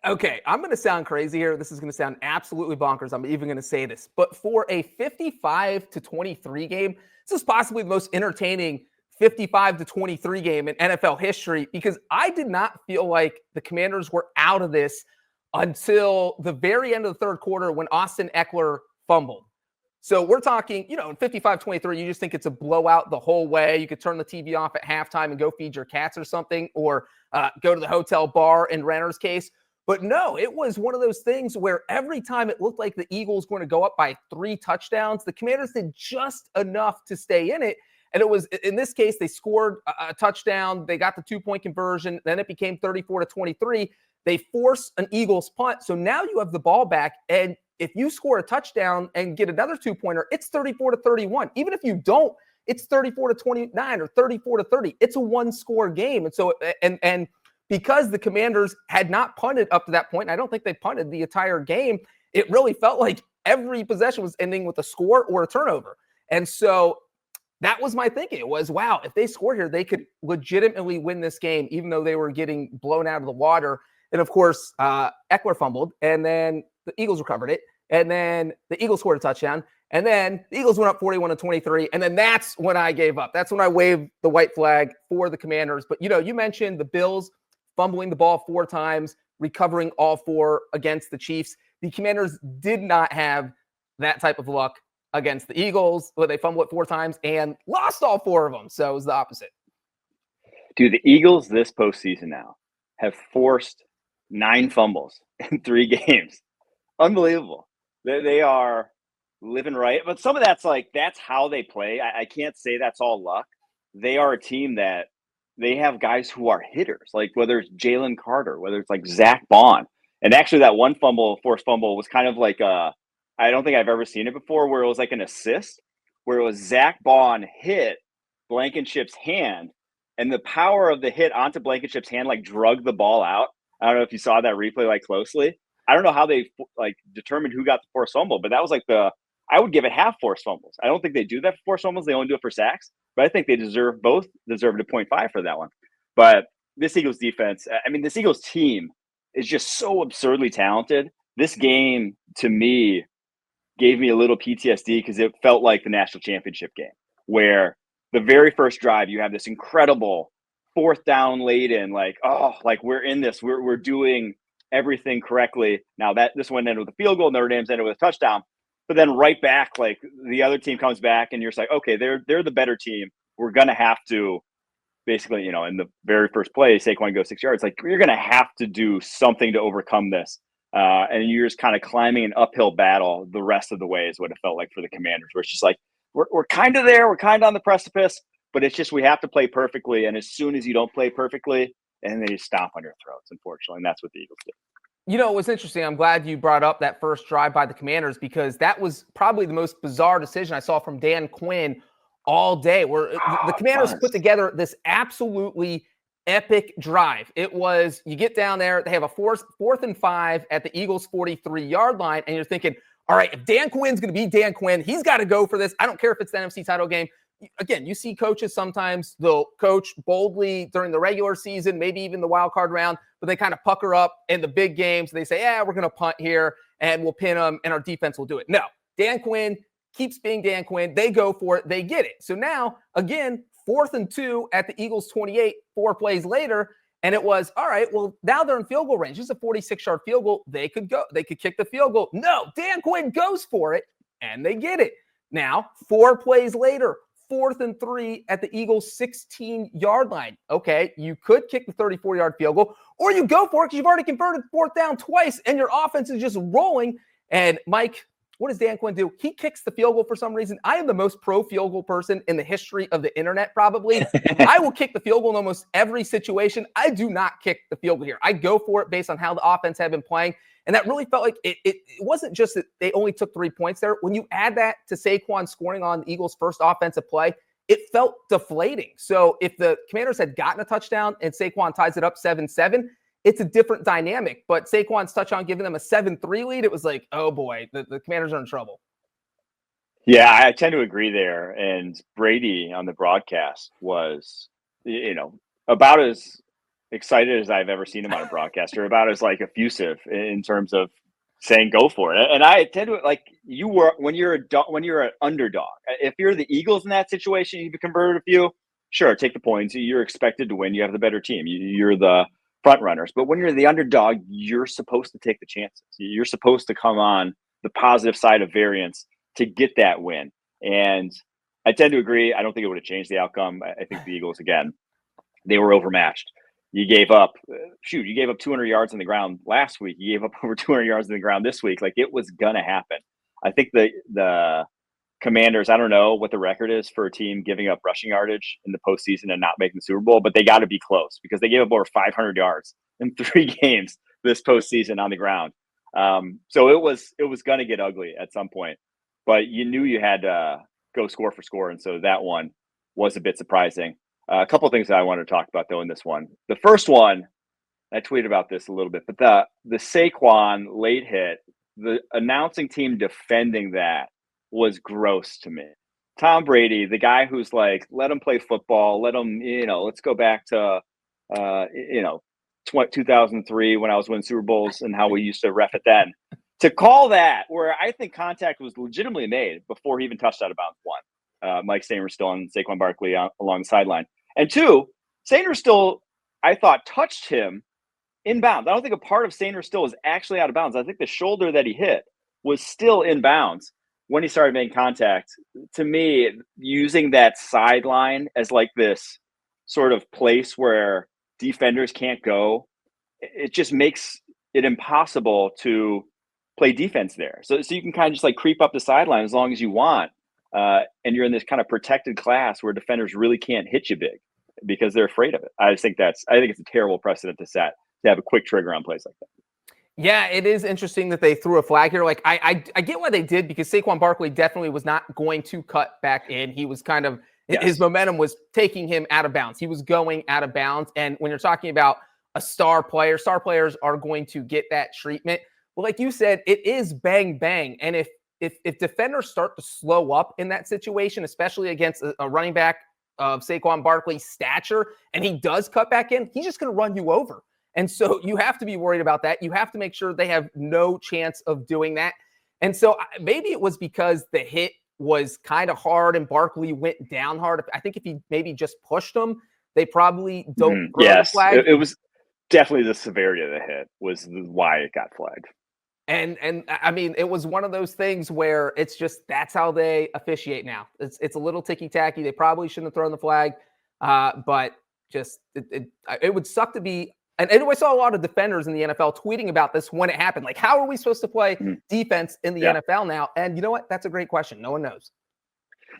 Okay, I'm going to sound crazy here. This is going to sound absolutely bonkers. I'm even going to say this. But for a 55-23 game, this is possibly the most entertaining 55-23 game in NFL history because I did not feel like the Commanders were out of this until the very end of the third quarter when Austin Eckler fumbled. So we're talking, in 55-23, you just think it's a blowout the whole way. You could turn the TV off at halftime and go feed your cats or something, or go to the hotel bar in Renner's case. But no, it was one of those things where every time it looked like the Eagles were going to go up by 3 touchdowns, the Commanders did just enough to stay in it. And it was, in this case, they scored a touchdown. They got the 2-point conversion. Then it became 34-23. They force an Eagles punt. So now you have the ball back. And if you score a touchdown and get another 2-pointer, it's 34-31. Even if you don't, it's 34-29 or 34-30. It's a one-score game. And so, and because the Commanders had not punted up to that point, and I don't think they punted the entire game, it really felt like every possession was ending with a score or a turnover. And so that was my thinking. It was, wow, if they score here, they could legitimately win this game, even though they were getting blown out of the water. And, of course, Eckler fumbled, and then the Eagles recovered it, and then the Eagles scored a touchdown, and then the Eagles went up 41-23, and then that's when I gave up. That's when I waved the white flag for the Commanders. But, you mentioned the Bills fumbling the ball 4 times, recovering all 4 against the Chiefs. The Commanders did not have that type of luck against the Eagles, where they fumbled it 4 times and lost all 4 of them. So it was the opposite. Dude, the Eagles this postseason now have forced 9 fumbles in 3 games. Unbelievable. They are living right. But some of that's that's how they play. I can't say that's all luck. They are a team that they have guys who are hitters, like whether it's Jalen Carter, whether it's like Zach Bond. And actually that one forced fumble was kind of like I don't think I've ever seen it before, where it was like an assist, where it was Zach Bond hit Blankenship's hand, and the power of the hit onto Blankenship's hand drug the ball out. I don't know if you saw that replay closely. I don't know how they determined who got the forced fumble, but that was I would give it half forced fumbles. I don't think they do that for forced fumbles. They only do it for sacks, but I think they both deserved a 0.5 for that one. But this Eagles defense, this Eagles team is just so absurdly talented. This game, to me, gave me a little PTSD because it felt like the national championship game, where the very first drive, you have this incredible 4th down laden, we're in this, we're doing everything correctly. Now this one ended with a field goal, Notre Dame's ended with a touchdown, but then right back, the other team comes back and you're just like, okay, they're the better team. We're going to have to basically, in the very first play, Saquon goes 6 yards. You're going to have to do something to overcome this. And you're just kind of climbing an uphill battle the rest of the way is what it felt like for the Commanders, where it's just we're kind of there. We're kind of on the precipice, but it's just we have to play perfectly. And as soon as you don't play perfectly, and they just stomp on your throats, unfortunately. And that's what the Eagles did. It was interesting. I'm glad you brought up that first drive by the Commanders because that was probably the most bizarre decision I saw from Dan Quinn all day, where the Commanders put together this absolutely epic drive. It was, you get down there, they have a 4th and 5 at the Eagles 43-yard line, and you're thinking, all right, if Dan Quinn's going to be Dan Quinn, he's got to go for this. I don't care if it's the NFC title game. Again, you see coaches sometimes, they'll coach boldly during the regular season, maybe even the wild card round, but they kind of pucker up in the big games. They say, we're going to punt here and we'll pin them and our defense will do it. No, Dan Quinn keeps being Dan Quinn. They go for it. They get it. So now, again, 4th and 2 at the Eagles 28, 4 plays later. And it was, all right, well, now they're in field goal range. This is a 46-yard field goal. They could go. They could kick the field goal. No, Dan Quinn goes for it, and they get it. Now, 4 plays later, 4th and 3 at the Eagles 16-yard line. Okay, you could kick the 34-yard field goal, or you go for it because you've already converted 4th down twice, and your offense is just rolling. And Mike, what does Dan Quinn do? He kicks the field goal for some reason. I am the most pro field goal person in the history of the internet, probably. I will kick the field goal in almost every situation. I do not kick the field goal here. I go for it based on how the offense had been playing. And that really felt like it wasn't just that they only took 3 points there. When you add that to Saquon scoring on the Eagles' first offensive play, it felt deflating. So if the Commanders had gotten a touchdown and Saquon ties it up 7-7, it's a different dynamic. But Saquon's touchdown giving them a 7-3 lead, it was like, oh boy, the Commanders are in trouble. Yeah, I tend to agree there. And Brady on the broadcast was, about as excited as I've ever seen him on a broadcast, or about as like effusive in terms of saying go for it. And I tend to like you were when you're an underdog. If you're the Eagles in that situation, you've converted a few. Sure, take the points. You're expected to win. You have the better team. You're the front runners. But when you're the underdog, you're supposed to take the chances. You're supposed to come on the positive side of variance to get that win. And I tend to agree. I don't think it would have changed the outcome. I think the Eagles, again, they were overmatched. You gave up 200 yards on the ground last week. You gave up over 200 yards on the ground this week. Like, it was going to happen. I think the Commanders, I don't know what the record is for a team giving up rushing yardage in the postseason and not making the Super Bowl, but they got to be close because they gave up over 500 yards in 3 games this postseason on the ground. So it was going to get ugly at some point, but you knew you had to go score for score. And so that one was a bit surprising. A couple of things that I wanted to talk about, though, in this one. The first one, I tweeted about this a little bit, but the Saquon late hit, the announcing team defending that was gross to me. Tom Brady, the guy who's like, let him play football, let him, let's go back to, 2003 when I was winning Super Bowls and how we used to ref it then. To call that, where I think contact was legitimately made before he even touched out of bounds, one. Mike Sainristil and Saquon Barkley along the sideline. And 2, Sainristil, I thought, touched him inbounds. I don't think a part of Sainristil was actually out of bounds. I think the shoulder that he hit was still in bounds when he started making contact. To me, using that sideline as like this sort of place where defenders can't go, it just makes it impossible to play defense there. So you can kind of just like creep up the sideline as long as you want. And you're in this kind of protected class where defenders really can't hit you big because they're afraid of it. I think it's a terrible precedent to set, to have a quick trigger on plays like that. Yeah, it is interesting that they threw a flag here. Like, I get why they did, because Saquon Barkley definitely was not going to cut back in. He was kind of, his momentum was taking him out of bounds. He was going out of bounds. And when you're talking about a star players are going to get that treatment. Well, like you said, it is bang, bang. And if defenders start to slow up in that situation, especially against a running back of Saquon Barkley's stature, and he does cut back in, he's just going to run you over. And so you have to be worried about that. You have to make sure they have no chance of doing that. And so maybe it was because the hit was kind of hard and Barkley went down hard. I think if he maybe just pushed him, they probably don't throw the flag. It was definitely the severity of the hit was why it got flagged. And I mean, it was one of those things where it's just, that's how they officiate now. It's a little ticky-tacky. They probably shouldn't have thrown the flag, but just it would suck to be. And I saw a lot of defenders in the NFL tweeting about this when it happened. Like, how are we supposed to play defense in the NFL now? And you know what? That's a great question. No one knows.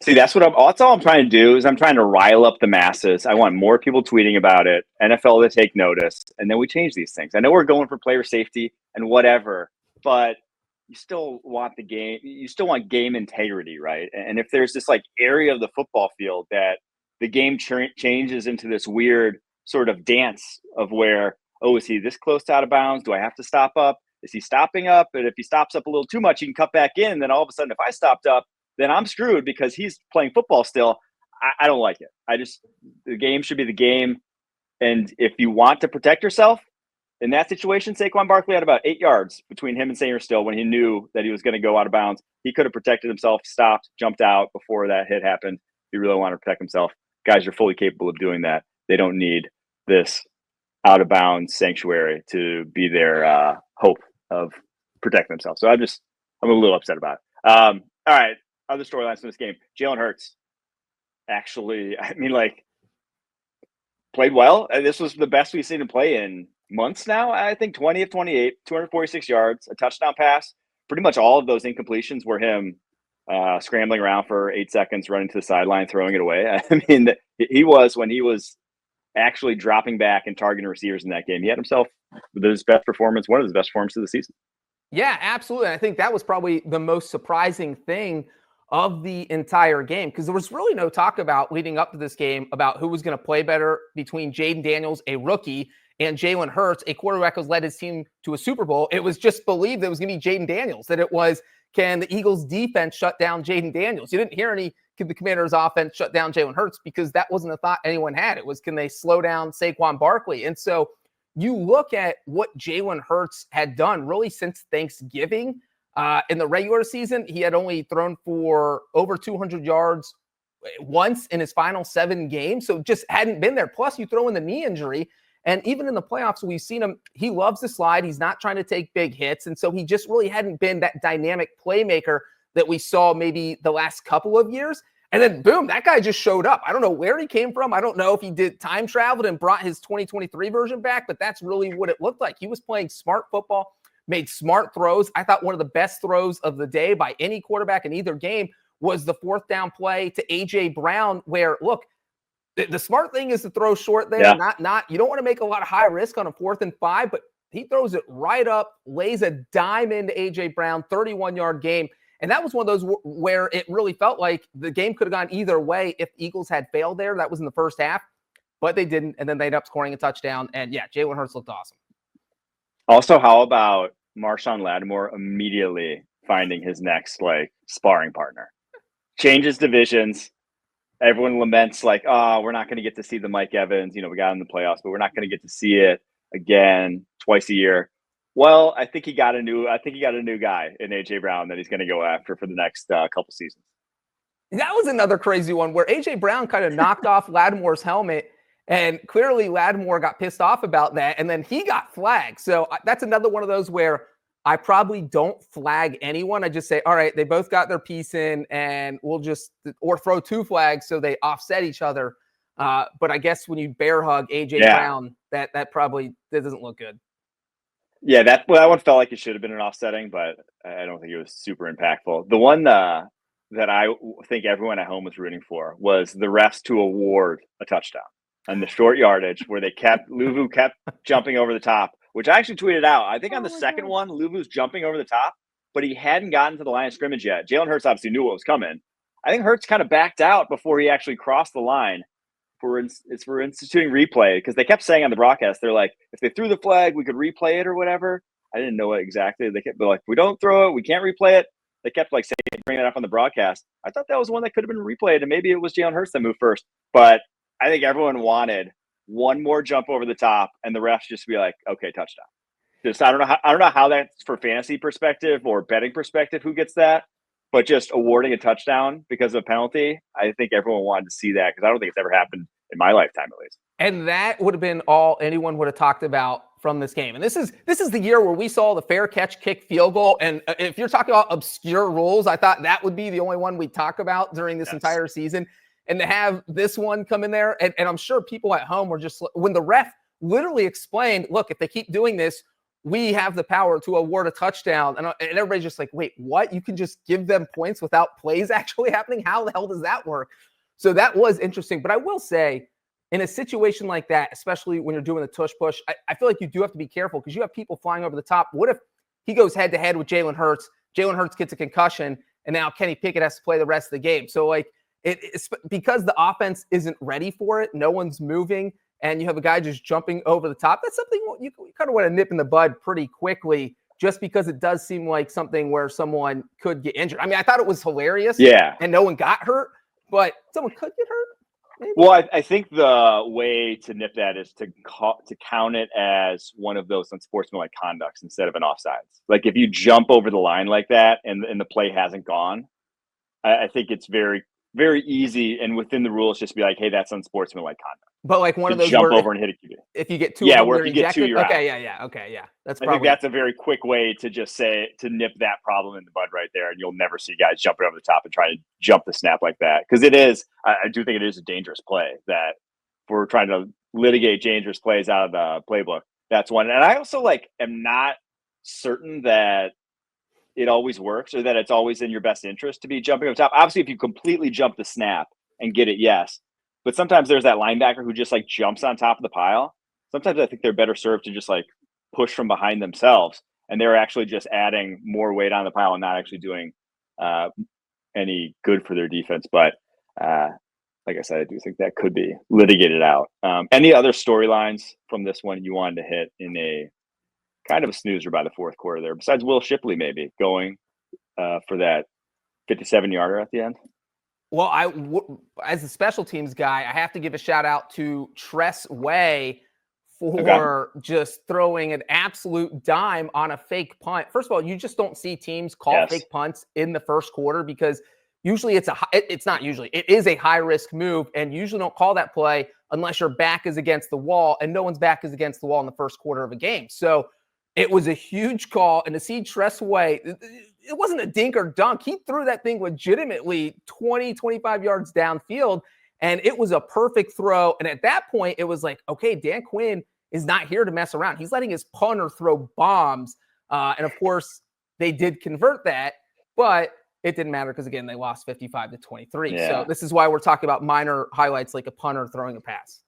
See, that's all I'm trying to do is I'm trying to rile up the masses. I want more people tweeting about it, NFL to take notice, and then we change these things. I know we're going for player safety and whatever, but you still want the game. You still want game integrity, right? And if there's this like area of the football field that the game changes into this weird sort of dance of where, oh, is he this close to out of bounds? Do I have to stop up? Is he stopping up? And if he stops up a little too much, he can cut back in. Then all of a sudden, if I stopped up, then I'm screwed because he's playing football still. I don't like it. The game should be the game. And if you want to protect yourself, in that situation, Saquon Barkley had about 8 yards between him and Sainristil when he knew that he was going to go out of bounds. He could have protected himself, stopped, jumped out before that hit happened. If he really wanted to protect himself, guys are fully capable of doing that. They don't need this out of bounds sanctuary to be their hope of protecting themselves. So I'm a little upset about it. All right. Other storylines from this game. Jalen Hurts actually, played well. And this was the best we've seen him play in months now. I think 20 of 28, 246 yards, a touchdown pass. Pretty much all of those incompletions were him scrambling around for 8 seconds, running to the sideline, throwing it away. I mean, he was, when he was actually dropping back and targeting receivers in that game, he had himself his best performance, one of his best performances of the season. Yeah, absolutely. And I think that was probably the most surprising thing of the entire game, because there was really no talk about leading up to this game about who was going to play better between Jaden Daniels, a rookie, and Jalen Hurts, a quarterback who's led his team to a Super Bowl. It was just believed that it was going to be Jaden Daniels, that it was, can the Eagles defense shut down Jaden Daniels? You didn't hear any can the Commanders offense shut down Jalen Hurts? Because that wasn't a thought anyone had. It was, can they slow down Saquon Barkley? And so you look at what Jalen Hurts had done really since Thanksgiving. In the regular season, he had only thrown for over 200 yards once in his final 7 games. So just hadn't been there. Plus you throw in the knee injury. And even in the playoffs, we've seen him, he loves to slide. He's not trying to take big hits. And so he just really hadn't been that dynamic playmaker that we saw maybe the last couple of years. And then boom, that guy just showed up. I don't know where he came from. I don't know if he did time traveled and brought his 2023 version back, but that's really what it looked like. He was playing smart football, made smart throws. I thought one of the best throws of the day by any quarterback in either game was the 4th down play to A.J. Brown, where, look, the smart thing is to throw short there. Yeah. Not you don't want to make a lot of high risk on a 4th and 5, but he throws it right up, lays a dime into A.J. Brown, 31-yard game. And that was one of those where it really felt like the game could have gone either way if Eagles had failed there. That was in the first half, but they didn't. And then they ended up scoring a touchdown. And yeah, Jalen Hurts looked awesome. Also, how about Marshawn Lattimore immediately finding his next sparring partner? Changes divisions. Everyone laments we're not going to get to see the Mike Evans. We got in the playoffs, but we're not going to get to see it again twice a year. Well, I think he got a new guy in A.J. Brown that he's going to go after for the next couple seasons. That was another crazy one where A.J. Brown kind of knocked off Lattimore's helmet, and clearly Lattimore got pissed off about that, and then he got flagged. So that's another one of those where I probably don't flag anyone. I just say, all right, they both got their piece in, and we'll just or throw 2 flags so they offset each other. But I guess when you bear hug A.J. Brown, that doesn't look good. Yeah, that one felt like it should have been an offsetting, but I don't think it was super impactful. The one that I think everyone at home was rooting for was the refs to award a touchdown on the short yardage where Luvu kept jumping over the top, which I actually tweeted out. I think on the second one, Luvu's jumping over the top, but he hadn't gotten to the line of scrimmage yet. Jalen Hurts obviously knew what was coming. I think Hurts kind of backed out before he actually crossed the line. For instituting replay, because they kept saying on the broadcast, they're like, if they threw the flag, we could replay it or whatever. I didn't know what exactly. They kept like, if we don't throw it, we can't replay it. They kept saying, bringing it up on the broadcast. I thought that was one that could have been replayed, and maybe it was Jalen Hurts that moved first. But I think everyone wanted one more jump over the top, and the refs just be like, okay, touchdown. Just I don't know how that's for fantasy perspective or betting perspective who gets that, but just awarding a touchdown because of a penalty, I think everyone wanted to see that because I don't think it's ever happened in my lifetime at least. And that would have been all anyone would have talked about from this game. And this is the year where we saw the fair catch kick field goal. And if you're talking about obscure rules, I thought that would be the only one we'd talk about during this entire season. And to have this one come in there, and I'm sure people at home were just, when the ref literally explained, look, if they keep doing this, we have the power to award a touchdown. And everybody's just like, wait, what? You can just give them points without plays actually happening? How the hell does that work? So that was interesting. But I will say, in a situation like that, especially when you're doing the tush push, I feel like you do have to be careful because you have people flying over the top. What if he goes head-to-head with Jalen Hurts? Jalen Hurts gets a concussion, and now Kenny Pickett has to play the rest of the game. So, it's because the offense isn't ready for it. No one's moving. And you have a guy just jumping over the top. That's something you kind of want to nip in the bud pretty quickly just because it does seem like something where someone could get injured. I mean, I thought it was hilarious. Yeah. And no one got hurt, but someone could get hurt. Maybe. Well, I think the way to nip that is to count it as one of those unsportsmanlike conducts instead of an offsides. Like if you jump over the line like that and the play hasn't gone, I think it's very, very easy and within the rules just be like, hey, that's unsportsmanlike conduct. But like one of those jump over and hit a QB. If you get 2, yeah, where if you get 2, you're okay, out. Okay, yeah. I think that's a very quick way to just say to nip that problem in the bud right there, and you'll never see guys jumping over the top and trying to jump the snap like that because it is. I do think it is a dangerous play that if we're trying to litigate dangerous plays out of the playbook. That's one, and I also am not certain that it always works or that it's always in your best interest to be jumping over the top. Obviously, if you completely jump the snap and get it, yes. But sometimes there's that linebacker who just jumps on top of the pile. Sometimes I think they're better served to just push from behind themselves, and they're actually just adding more weight on the pile and not actually doing any good for their defense. But like I said, I do think that could be litigated out. Any other storylines from this one you wanted to hit in a kind of a snoozer by the fourth quarter there, besides Will Shipley maybe going for that 57-yarder at the end? Well, as a special teams guy, I have to give a shout out to Tress Way for just throwing an absolute dime on a fake punt. First of all, you just don't see teams call fake punts in the first quarter because usually it is a high risk move, and you usually don't call that play unless your back is against the wall, and no one's back is against the wall in the first quarter of a game. So it was a huge call, and to see Tress Way, it wasn't a dink or dunk. He threw that thing legitimately 20, 25 yards downfield, and it was a perfect throw. And at that point, it was like, okay, Dan Quinn is not here to mess around. He's letting his punter throw bombs. And of course, they did convert that, but it didn't matter because, again, they lost 55-23. So this is why we're talking about minor highlights like a punter throwing a pass.